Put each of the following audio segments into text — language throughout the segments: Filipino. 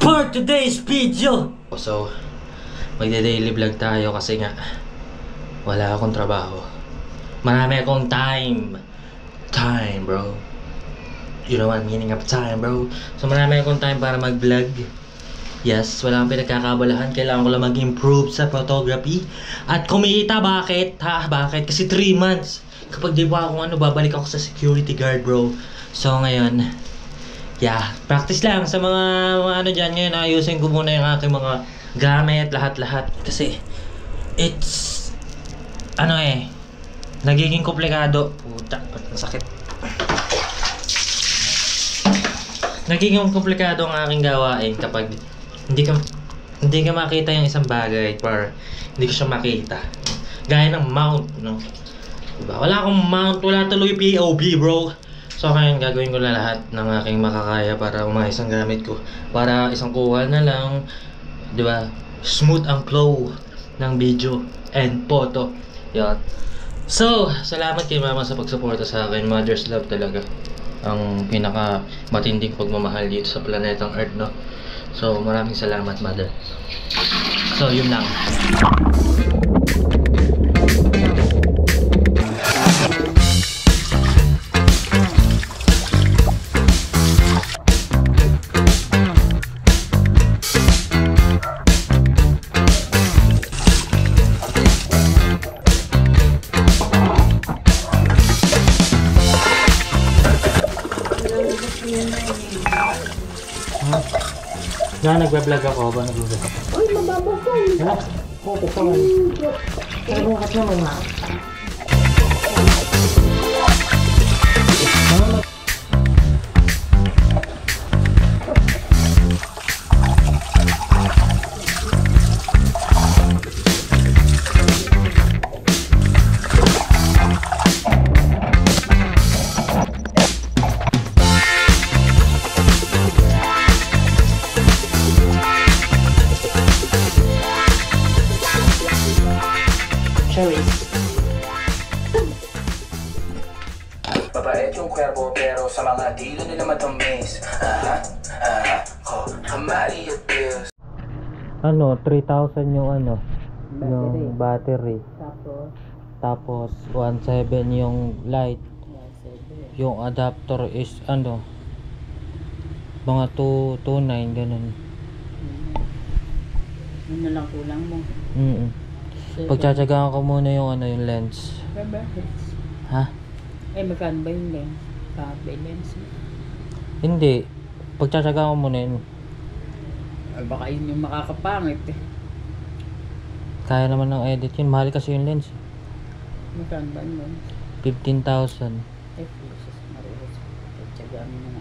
for today's video. So, magde-daily vlog tayo kasi nga wala akong trabaho. Marami akong time. Time, bro. You know what meaning of time, bro? So, marami akong time para mag-vlog. Yes, wala akong pinagkakabalahan. Kailangan ko lang mag-improve sa photography. At kumita, bakit? Bakit? Kasi 3 months. Kapag di ba ako babalik ako sa security guard, bro. So, ngayon, yeah, practice lang sa mga ano dyan. Ngayon, ayusin ko muna yung aking mga gamit, lahat-lahat. Kasi, it's, nagiging komplikado. Puta, ang sakit. Nagiging komplikado ang aking gawain kapag hindi ka makita yung isang bagay or hindi ko siya makita. Gaya ng mount, no? Diba? Wala akong mount, wala tuloy POV, bro. So ngayon gagawin ko na lahat ng aking makakaya para umayos ang gamit ko. Para isang kuha na lang, di ba? Smooth ang flow ng video and photo. Yan. So, salamat kay mama sa pagsuporta sa akin. Mother's love talaga ang pinaka matinding pagmamahal dito sa planetang Earth, no? So, maraming salamat, mother. So, yun lang. Nagbablog ako ba? Nagbablog ako? Uy, mababasay! Wala? Oo, pupungan. Pero bukas na mga. Mabait yung kwerpo pero sa mga dilo nila matamis. Kamali at pills. 3,000 yung yung battery. Tapos 1,700 yung light. Yung adapter is mga 2,900 ganun. Ano lang kulang mo? Pagtsatsagaan ko muna yung yung lens. Ha? Magkano ba yung lens? Lens? Hindi. Pagtsatsagaan ko muna yun. Baka yun yung makakapangit eh. Kaya naman ng edit yun. Mahal kasi yung lens. Magkano ba yung lens? 15,000. Jesus, marunong. Pagtsagaan mo na.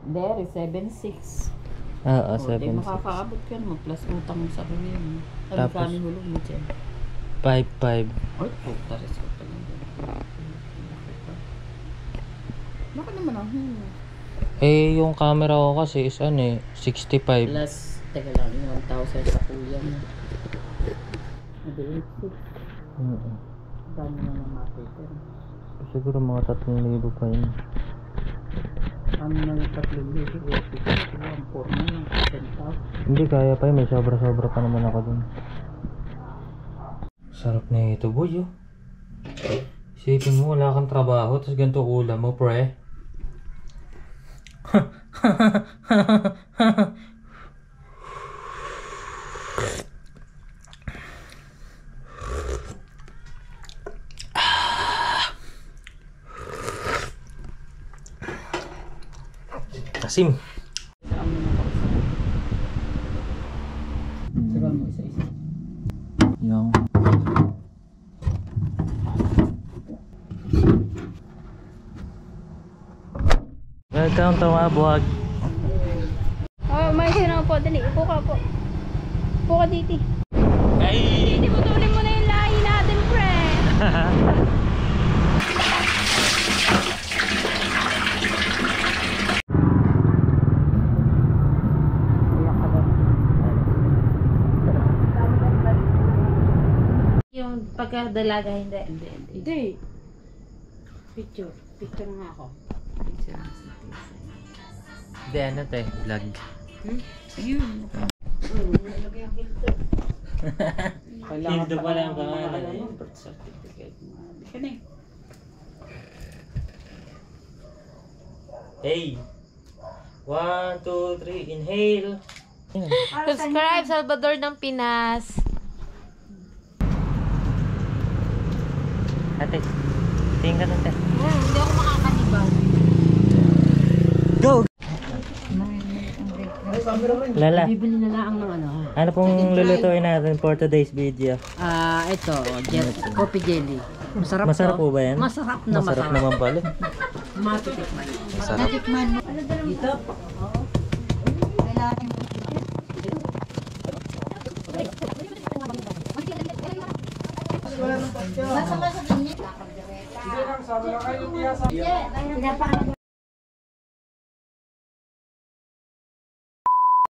There is 7,600. Oo, 7,600. Makakaabot ka naman plus utang mo sa akin yun. Tapos, kami hulog mo dyan? 5,500. Ay, puta rin sa ito lang. Baka naman ang Yung camera ko kasi is 65. plus, teka lang, yung 1,000 sa kuya mo. Mabilis. Dami na ng makita. Siguro mga 3,000 pa yun. Ano na yung 3,000? Ang porno ng 10,000. Hindi, kaya pa yun. May sobra-sobra pa naman ako dun. Sarap na ito, boy, oh. Isipin mo, wala kang trabaho, tapos ganito ulam mo, pre. Asim. Sagal mo isa-isa. Yung welcome to my vlog. May sino po, dali. Upo ka po. Upo ka dito. Ay! Dito, putulin mo na yung lahi natin, pre. Yung pagkadalaga, hindi. Hindi. Picture nga ako. Picture. Hindi, ano to eh, vlog. Ayun. Hildo pala ang pangalan eh. Birth certificate. Hey! 1, 2, 3, inhale! Subscribe Salvador ng Pinas. Ate, tingin ka natin. Hindi ako makakanibag. Go! Lala, Bibili na lang ng ano. ano pong lulutuin natin for today's video? Ito, coffee jelly. Masarap Masarap to. po ba yan? Masarap na Masarap naman pala. Matitikman. Masarap. Natikman mo. Dito. Pinapakain